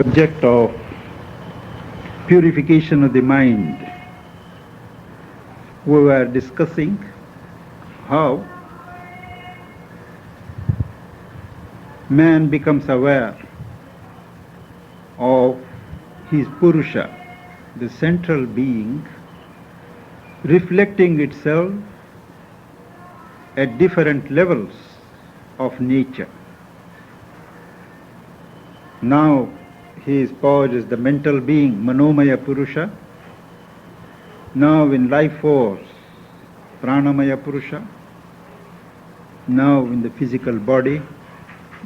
subject of purification of the mind, we were discussing how man becomes aware of his Purusha, the central being, reflecting itself at different levels of nature. Now he is posed as the mental being, Manomaya Purusha. Now in life force, Pranamaya Purusha. Now in the physical body,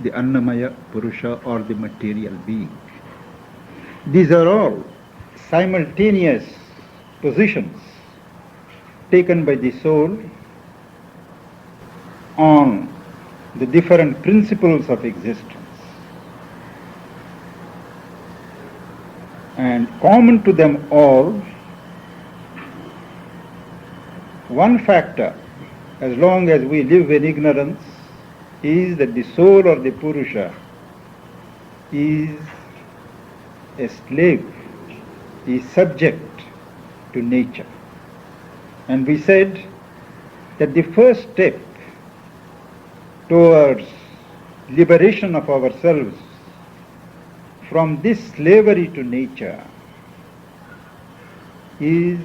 the Annamaya Purusha or the material being. These are all simultaneous positions taken by the soul on the different principles of existence. And common to them all, one factor, as long as we live in ignorance, is that the soul or the Purusha is a slave, is subject to nature. And we said that the first step towards liberation of ourselves from this slavery to nature is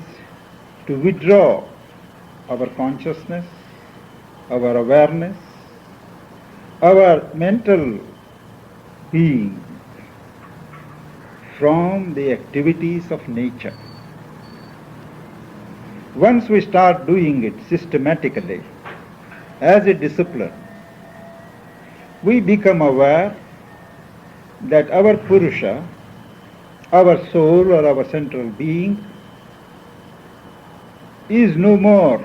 to withdraw our consciousness, our awareness, our mental being from the activities of nature. Once we start doing it systematically, as a discipline, we become aware that our Purusha, our soul or our central being, is no more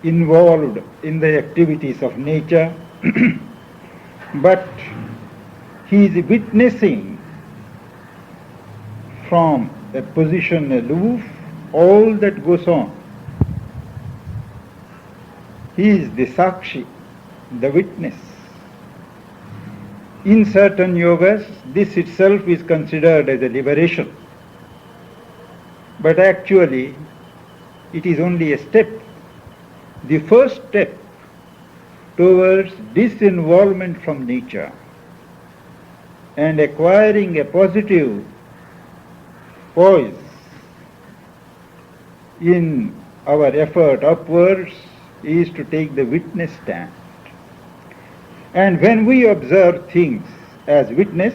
involved in the activities of nature, but he is witnessing from a position aloof all that goes on. He is the Sakshi, the witness. In certain yogas, this itself is considered as a liberation. But actually, it is only a step. The first step towards disinvolvement from nature and acquiring a positive poise in our effort upwards is to take the witness stand. And when we observe things as witness,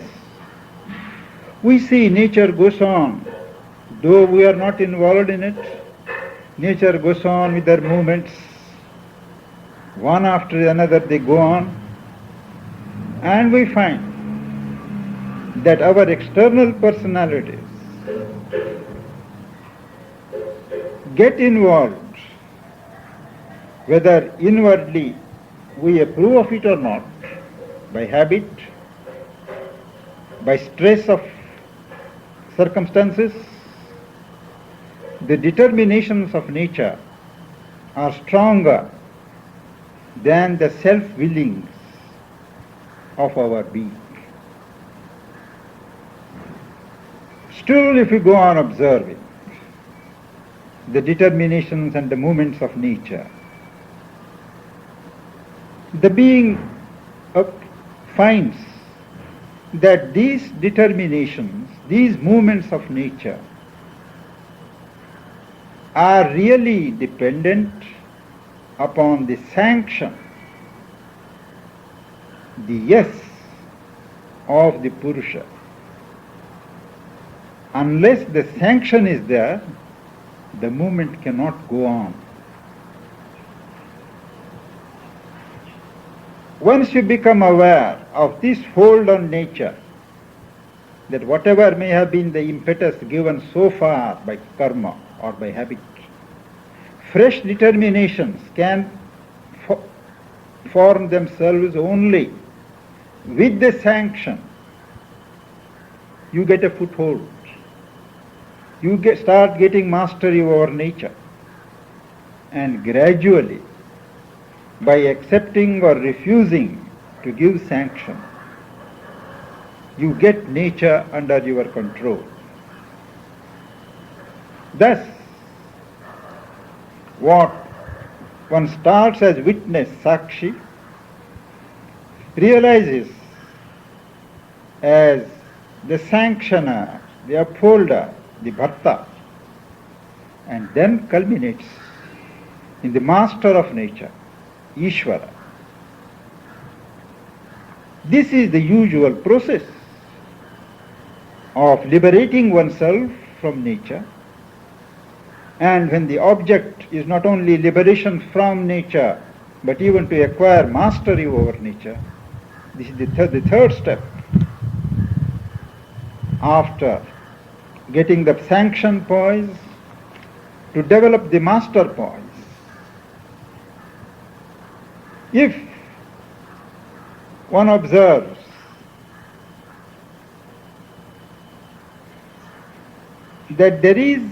we see nature goes on. Though we are not involved in it, nature goes on with their movements. One after another they go on. And we find that our external personalities get involved, whether inwardly we approve of it or not, by habit, by stress of circumstances. The determinations of nature are stronger than the self-willings of our being. Still, if we go on observing the determinations and the movements of nature, the being finds that these determinations, these movements of nature, are really dependent upon the sanction, the yes of the Purusha. Unless the sanction is there, the movement cannot go on. Once you become aware of this hold on nature, that whatever may have been the impetus given so far by karma or by habit, fresh determinations can form themselves only with the sanction. You get a foothold. You start getting mastery over nature. And gradually, by accepting or refusing to give sanction, you get nature under your control. Thus, what one starts as witness, Sakshi, realizes as the sanctioner, the upholder, the bharta, and then culminates in the master of nature, Ishvara. This is the usual process of liberating oneself from nature. And when the object is not only liberation from nature, but even to acquire mastery over nature, this is the third step. After getting the sanction poise, to develop the master poise. If one observes that there is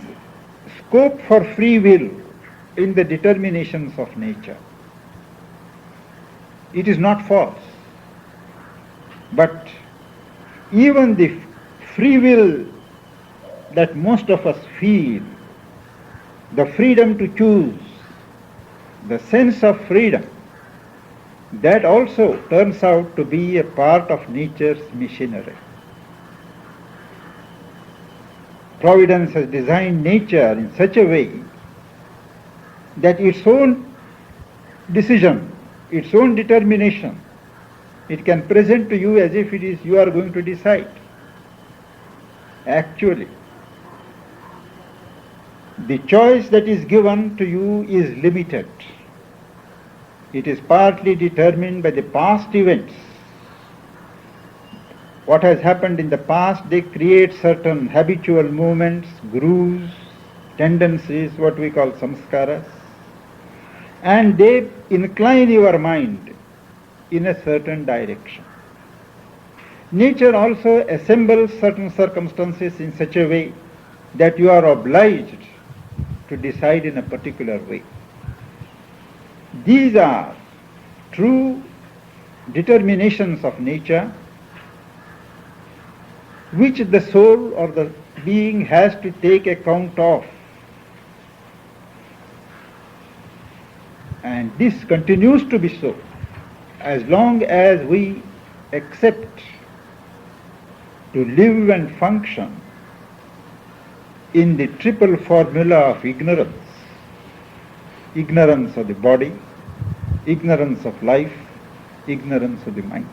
scope for free will in the determinations of nature, it is not false. But even the free will that most of us feel, the freedom to choose, the sense of freedom, that also turns out to be a part of nature's machinery. Providence has designed nature in such a way that its own decision, its own determination, it can present to you as if it is you are going to decide. Actually, the choice that is given to you is limited. It is partly determined by the past events. What has happened in the past, they create certain habitual movements, grooves, tendencies, what we call samskaras, and they incline your mind in a certain direction. Nature also assembles certain circumstances in such a way that you are obliged to decide in a particular way. These are true determinations of nature which the soul or the being has to take account of. And this continues to be so as long as we accept to live and function in the triple formula of ignorance. Ignorance of the body, ignorance of life, ignorance of the mind.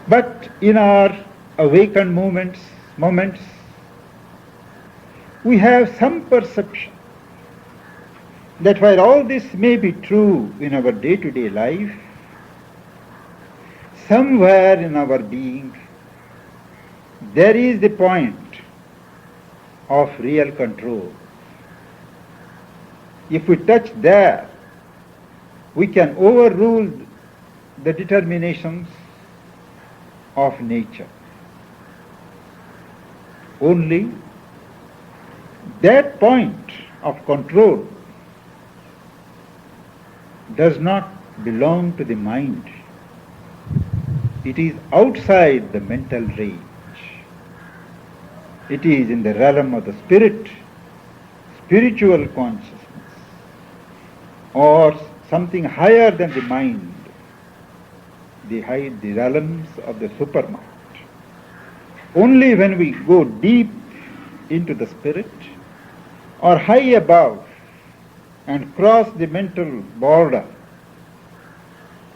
But in our awakened moments, we have some perception that while all this may be true in our day-to-day life, somewhere in our being there is the point of real control. If we touch there, we can overrule the determinations of nature. Only that point of control does not belong to the mind. It is outside the mental range. It is in the realm of the spirit, spiritual consciousness, or something higher than the mind, the realms of the supermind. Only when we go deep into the spirit or high above and cross the mental border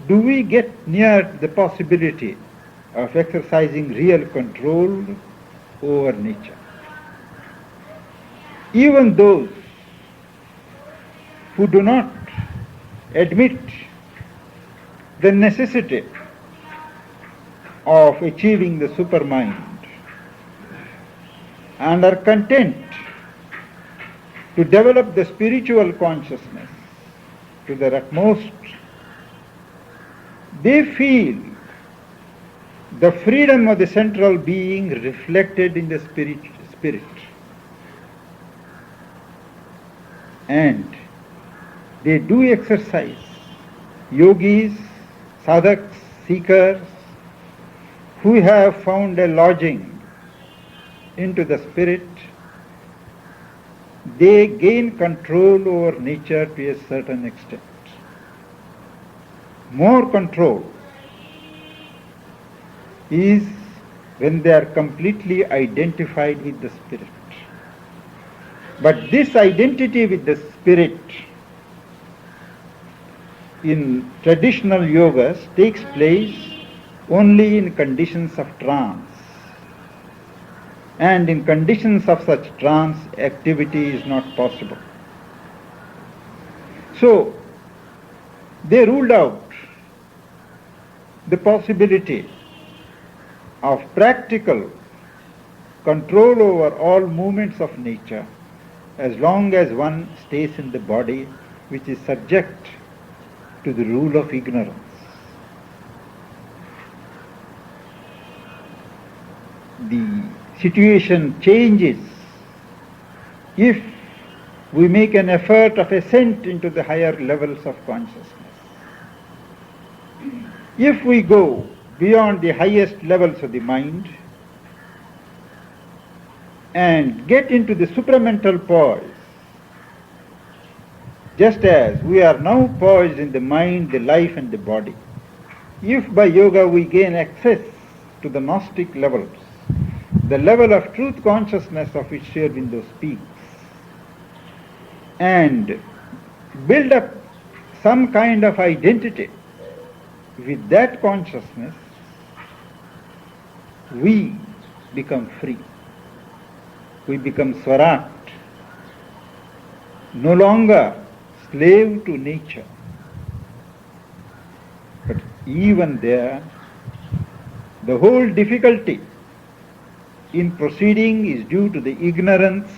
do we get near the possibility of exercising real control over nature. Even those who do not admit the necessity of achieving the supermind and are content to develop the spiritual consciousness to their utmost, they feel the freedom of the central being reflected in the spirit. And they do exercise. Yogis, sadhaks, seekers, who have found a lodging into the spirit, they gain control over nature to a certain extent. More control is when they are completely identified with the spirit. But this identity with the spirit in traditional yogas takes place only in conditions of trance. And in conditions of such trance, activity is not possible. So, they ruled out the possibility of practical control over all movements of nature as long as one stays in the body which is subject to the rule of ignorance. The situation changes if we make an effort of ascent into the higher levels of consciousness. If we go beyond the highest levels of the mind and get into the supramental poise, just as we are now poised in the mind, the life and the body, if by yoga we gain access to the Gnostic levels, the level of truth consciousness of which Sri Aurobindo speaks, and build up some kind of identity with that consciousness, we become free. We become Swarat, no longer slave to nature. But even there, the whole difficulty in proceeding is due to the ignorance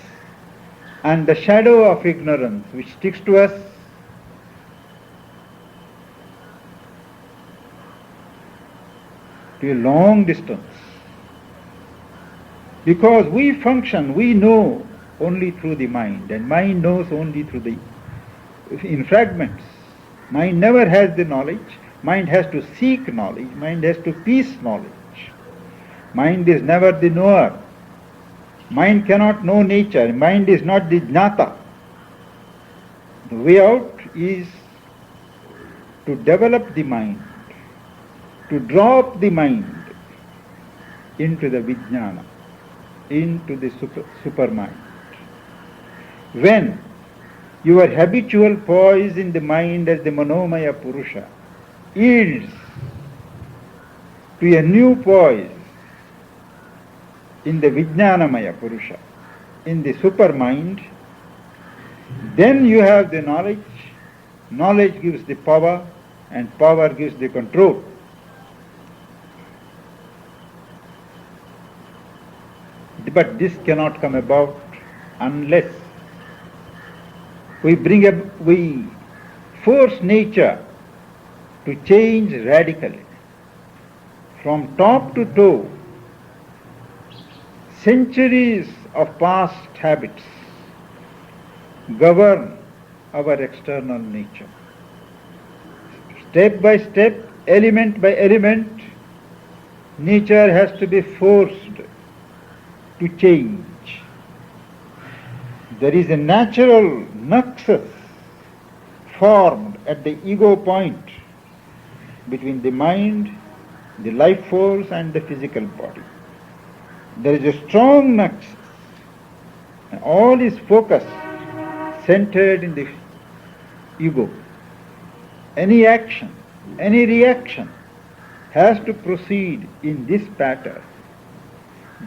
and the shadow of ignorance which sticks to us to a long distance. Because we function, we know only through the mind, and mind knows only through in fragments. Mind never has the knowledge. Mind has to seek knowledge. Mind has to piece knowledge. Mind is never the knower. Mind cannot know nature. Mind is not the jnata. The way out is to develop the mind, to drop the mind into the vijnana, into the supermind. When your habitual poise in the mind as the manomaya purusha yields to a new poise in the vijnanamaya purusha, in the supermind, then you have the knowledge. Knowledge gives the power, and power gives the control. But this cannot come about unless we force nature to change radically. From top to toe, centuries of past habits govern our external nature. Step by step, element by element, nature has to be forced to change. There is a natural nexus formed at the ego point between the mind, the life force and the physical body. There is a strong nexus, and all is focused, centered in the ego. Any action, any reaction has to proceed in this pattern.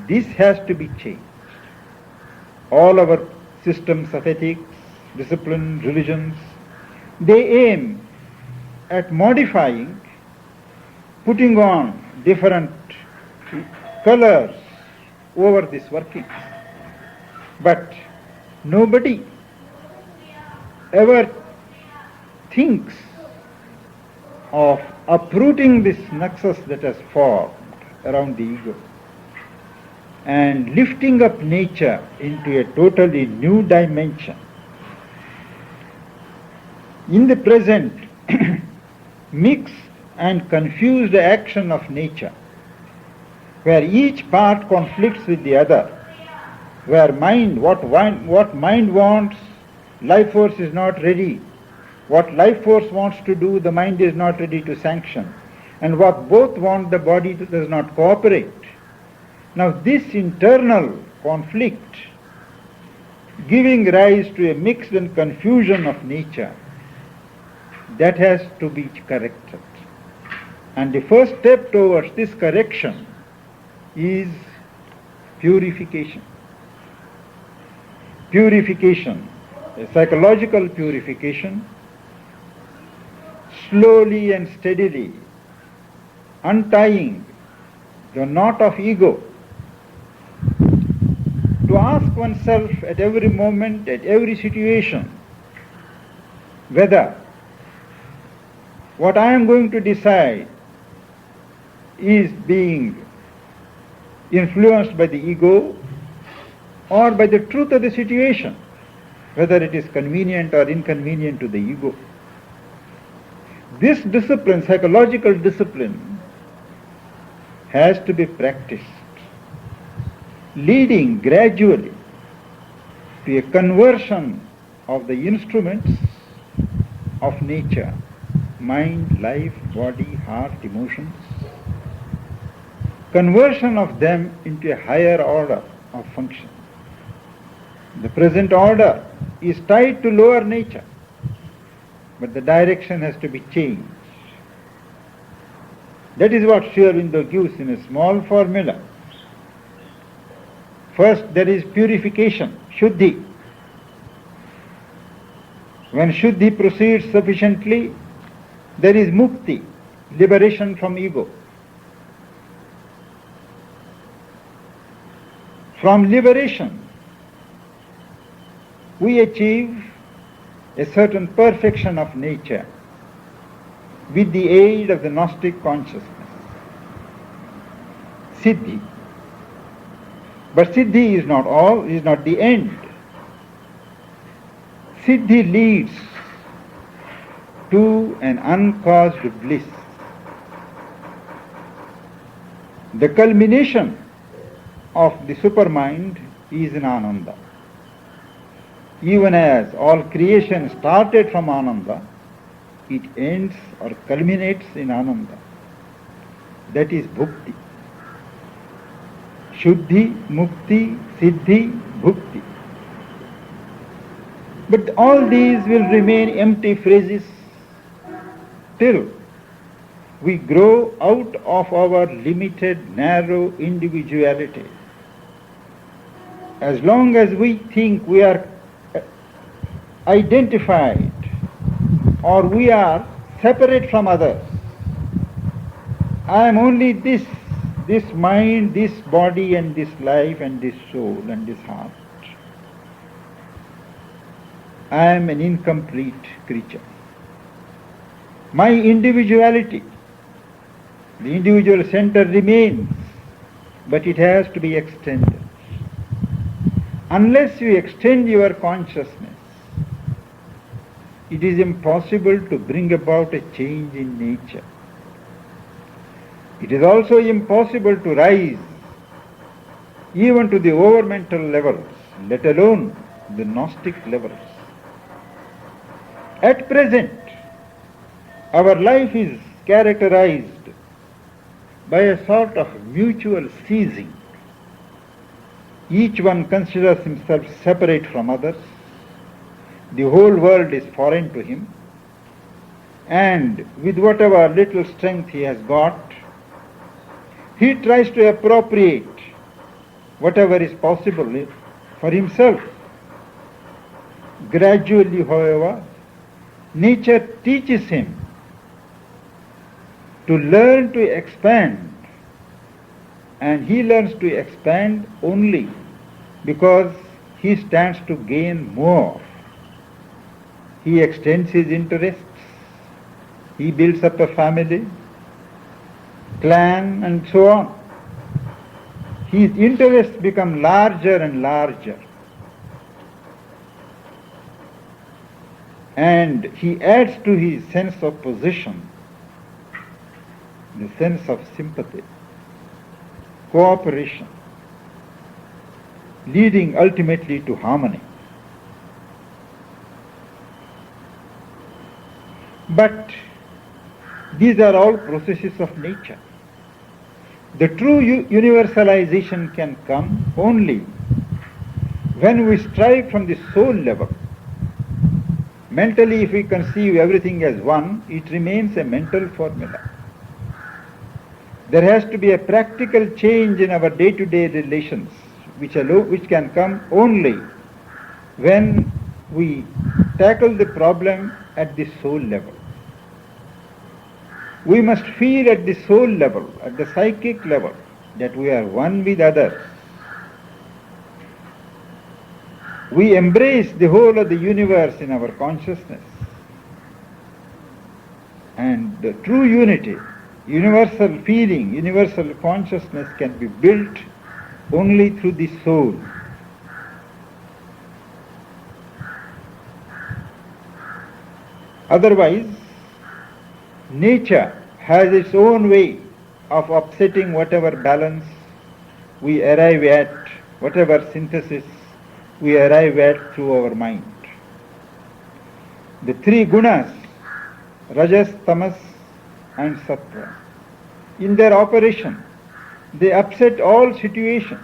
This has to be changed. All our systems of ethics, discipline, religions, they aim at modifying, putting on different colors over this working. But nobody ever thinks of uprooting this nexus that has formed around the ego and lifting up nature into a totally new dimension. In the present mixed and confused action of nature, where each part conflicts with the other, where what mind wants, life force is not ready. What life force wants to do, the mind is not ready to sanction. And what both want, the body does not cooperate. Now this internal conflict, giving rise to a mix and confusion of nature, that has to be corrected. And the first step towards this correction is purification. Purification, a psychological purification, slowly and steadily untying the knot of ego, to ask oneself at every moment, at every situation, whether what I am going to decide is being influenced by the ego or by the truth of the situation, whether it is convenient or inconvenient to the ego. This discipline, psychological discipline, has to be practiced, leading gradually to a conversion of the instruments of nature, mind, life, body, heart, emotions, conversion of them into a higher order of function. The present order is tied to lower nature, but the direction has to be changed. That is what Sri Aurobindo gives in a small formula. First, there is purification, shuddhi. When shuddhi proceeds sufficiently, there is mukti, liberation from ego. From liberation, we achieve a certain perfection of nature with the aid of the Gnostic consciousness, siddhi. But siddhi is not all, is not the end. Siddhi leads to an uncaused bliss. The culmination of the supermind is in Ananda. Even as all creation started from Ananda, it ends or culminates in Ananda. That is Bhukti. Shuddhi, Mukti, Siddhi, Bhukti. But all these will remain empty phrases till we grow out of our limited, narrow individuality. As long as we think we are identified or we are separate from others, I am only this mind, this body and this life and this soul and this heart. I am an incomplete creature. My individuality, the individual center remains, but it has to be extended. Unless you extend your consciousness, it is impossible to bring about a change in nature. It is also impossible to rise even to the overmental levels, let alone the Gnostic levels. At present, our life is characterized by a sort of mutual seizing. Each one considers himself separate from others. The whole world is foreign to him. And with whatever little strength he has got, he tries to appropriate whatever is possible for himself. Gradually, however, nature teaches him to learn to expand, and he learns to expand only because he stands to gain more. He extends his interests, he builds up a family, clan and so on. His interests become larger and larger. And he adds to his sense of possession the sense of sympathy. cooperation, leading ultimately to harmony. But these are all processes of nature. The true universalization can come only when we strive from the soul level. Mentally, if we conceive everything as one, it remains a mental formula. There has to be a practical change in our day-to-day relations, which can come only when we tackle the problem at the soul level. We must feel at the soul level, at the psychic level, that we are one with others. We embrace the whole of the universe in our consciousness. And the true unity, universal feeling, universal consciousness can be built only through the soul. Otherwise, nature has its own way of upsetting whatever balance we arrive at, whatever synthesis we arrive at through our mind. The three gunas, rajas, tamas and sattva, in their operation, they upset all situations.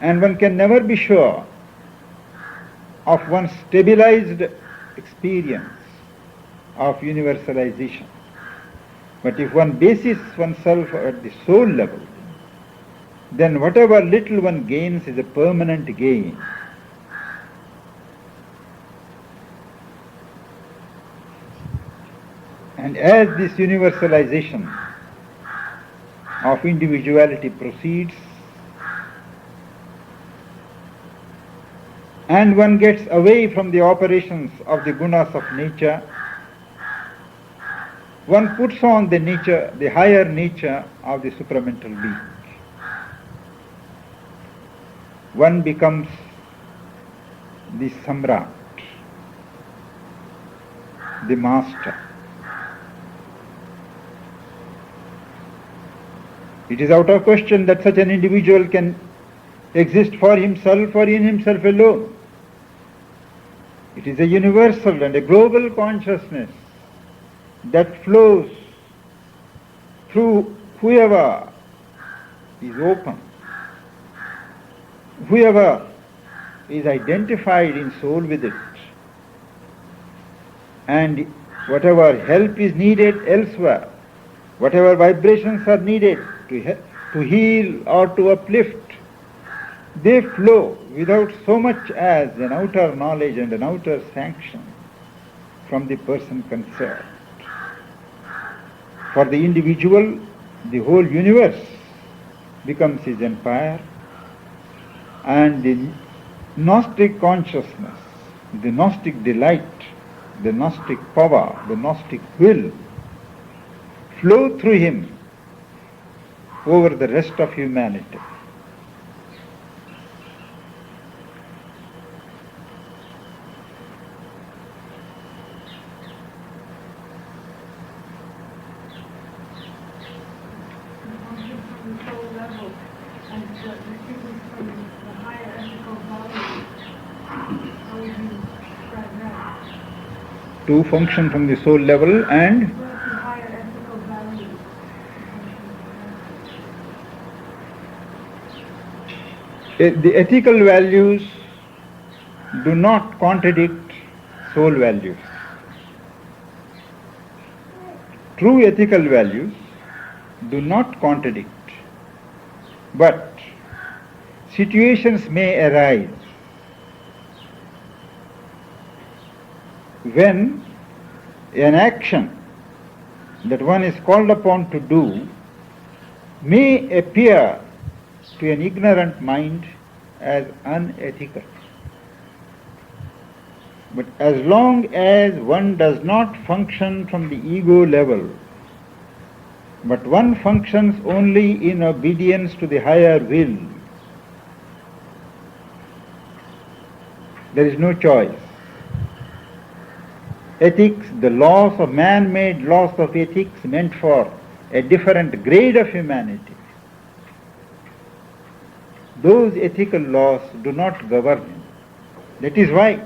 And one can never be sure of one's stabilized experience of universalization. But if one bases oneself at the soul level, then whatever little one gains is a permanent gain. And as this universalization of individuality proceeds, and one gets away from the operations of the gunas of nature, one puts on the nature, the higher nature of the supramental being. One becomes the samrat, the master. It is out of question that such an individual can exist for himself or in himself alone. It is a universal and a global consciousness that flows through whoever is open, whoever is identified in soul with it, and whatever help is needed elsewhere, whatever vibrations are needed to heal or to uplift, they flow without so much as an outer knowledge and an outer sanction from the person concerned. For the individual, the whole universe becomes his empire, and the Gnostic consciousness, the Gnostic delight, the Gnostic power, the Gnostic will flow through him over the rest of humanity. To function from the soul level and the ethical values do not contradict soul values. True ethical values do not contradict, but situations may arise when an action that one is called upon to do may appear to an ignorant mind as unethical. But as long as one does not function from the ego level, but one functions only in obedience to the higher will, there is no choice. Ethics, the laws of man-made laws of ethics meant for a different grade of humanity. Those ethical laws do not govern him. That is why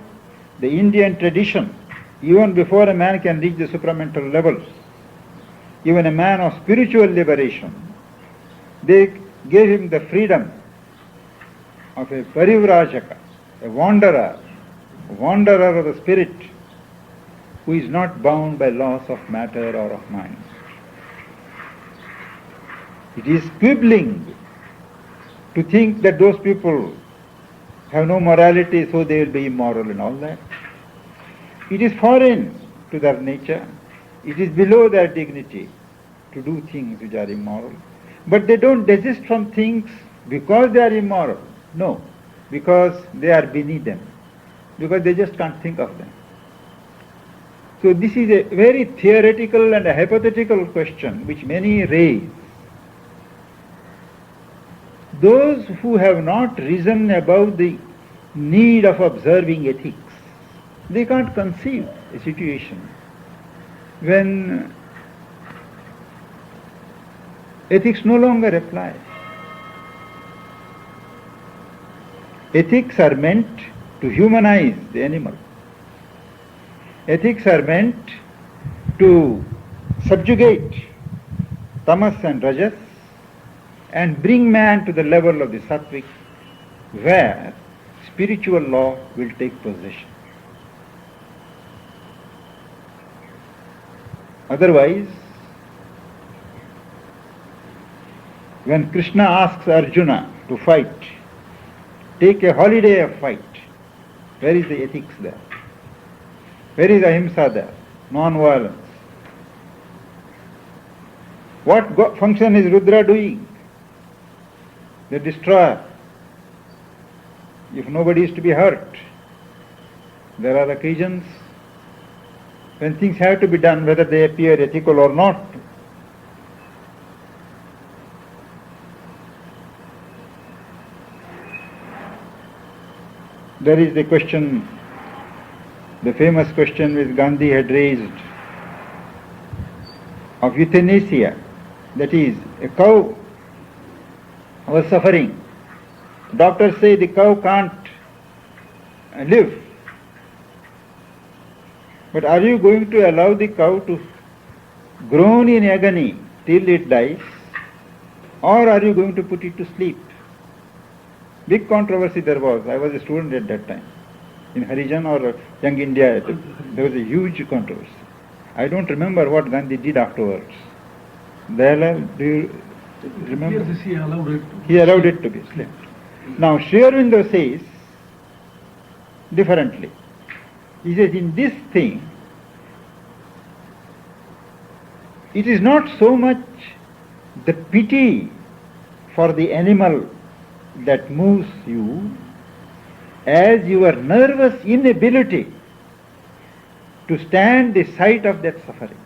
the Indian tradition, even before a man can reach the supramental levels, even a man of spiritual liberation, they gave him the freedom of a parivrajaka, a wanderer of the spirit, who is not bound by laws of matter or of mind. It is quibbling to think that those people have no morality, so they will be immoral and all that. It is foreign to their nature. It is below their dignity to do things which are immoral. But they don't desist from things because they are immoral. No, because they are beneath them. Because they just can't think of them. So this is a very theoretical and a hypothetical question which many raise. Those who have not risen above the need of observing ethics, they can't conceive a situation when ethics no longer apply. Ethics are meant to humanize the animal. Ethics are meant to subjugate tamas and rajas and bring man to the level of the sattvic, where spiritual law will take possession. Otherwise, when Krishna asks Arjuna to fight, take a holiday of fight, where is the ethics there? Where is ahimsa there? Non-violence. What function is Rudra doing? The destroyer. If nobody is to be hurt, there are occasions when things have to be done, whether they appear ethical or not. There is the question, the famous question which Gandhi had raised of euthanasia. That is, a cow was suffering. Doctors say the cow can't live. But are you going to allow the cow to groan in agony till it dies, or are you going to put it to sleep? Big controversy there was. I was a student at that time. In Harijan or Young India, there was a huge controversy. I don't remember what Gandhi did afterwards. Do you remember? Yes, he allowed it. He allowed it to be slept. Now, Sri Aurobindo says differently. He says, in this thing, it is not so much the pity for the animal that moves you as your nervous inability to stand the sight of that suffering.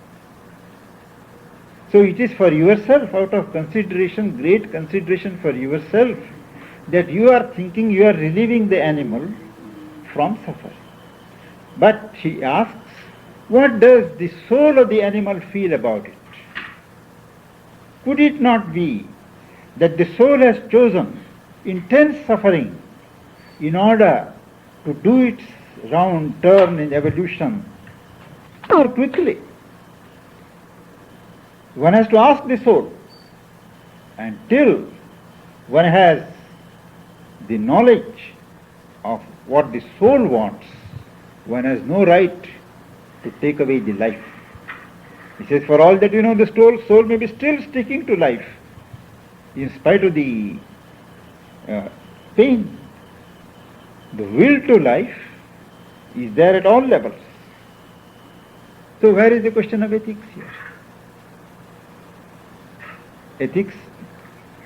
So it is for yourself, out of consideration, great consideration for yourself, that you are thinking you are relieving the animal from suffering. But she asks, what does the soul of the animal feel about it? Could it not be that the soul has chosen intense suffering in order to do its round turn in evolution more quickly? One has to ask the soul. Until one has the knowledge of what the soul wants, one has no right to take away the life. He says, for all that you know, the soul may be still sticking to life in spite of the pain. The will to life is there at all levels. So where is the question of ethics here? Ethics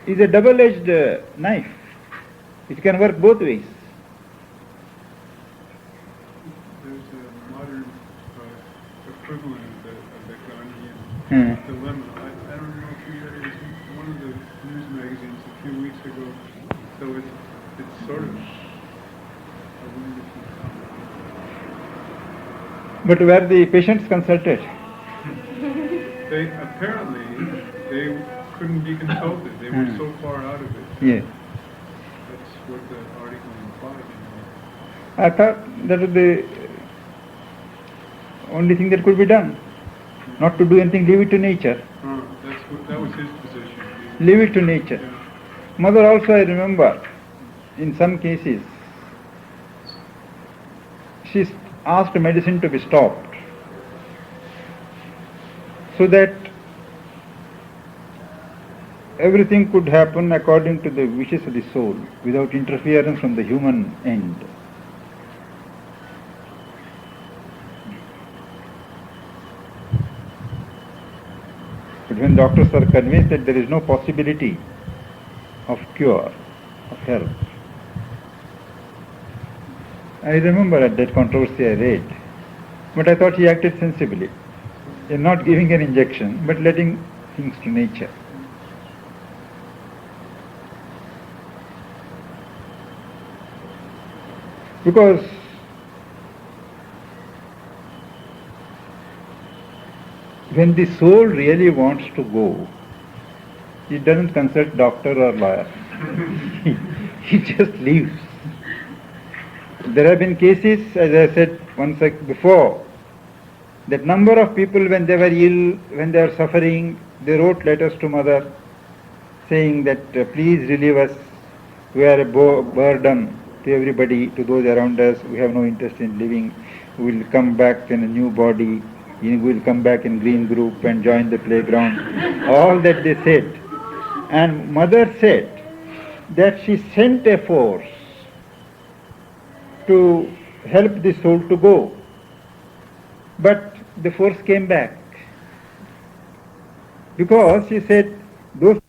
is a double-edged knife. It can work both ways. There's a modern equivalent of the Gandhian dilemma. I don't know if you read it. It was in one of the news magazines a few weeks ago. So it's sort of, I wonder if you comment. But were the patients consulted? They apparently they couldn't be consulted. They were so far out of it. Yes. That's what the article implied. I thought that was the only thing that could be done. Not to do anything, leave it to nature. That was his position. Leave it to nature. Yeah. Mother also, I remember, in some cases, she asked medicine to be stopped so that everything could happen according to the wishes of the soul without interference from the human end. But when doctors are convinced that there is no possibility of cure, of help, I remember at that controversy I read, but I thought he acted sensibly in not giving an injection but letting things to nature. Because when the soul really wants to go, it doesn't consult doctor or lawyer. He just leaves. There have been cases, as I said once before, that number of people when they were ill, when they were suffering, they wrote letters to mother saying that please relieve us, we are a burden to everybody, to those around us, we have no interest in living, we will come back in a new body, we will come back in green group and join the playground, all that they said. And mother said that she sent a force to help the soul to go. But the force came back. Because she said, those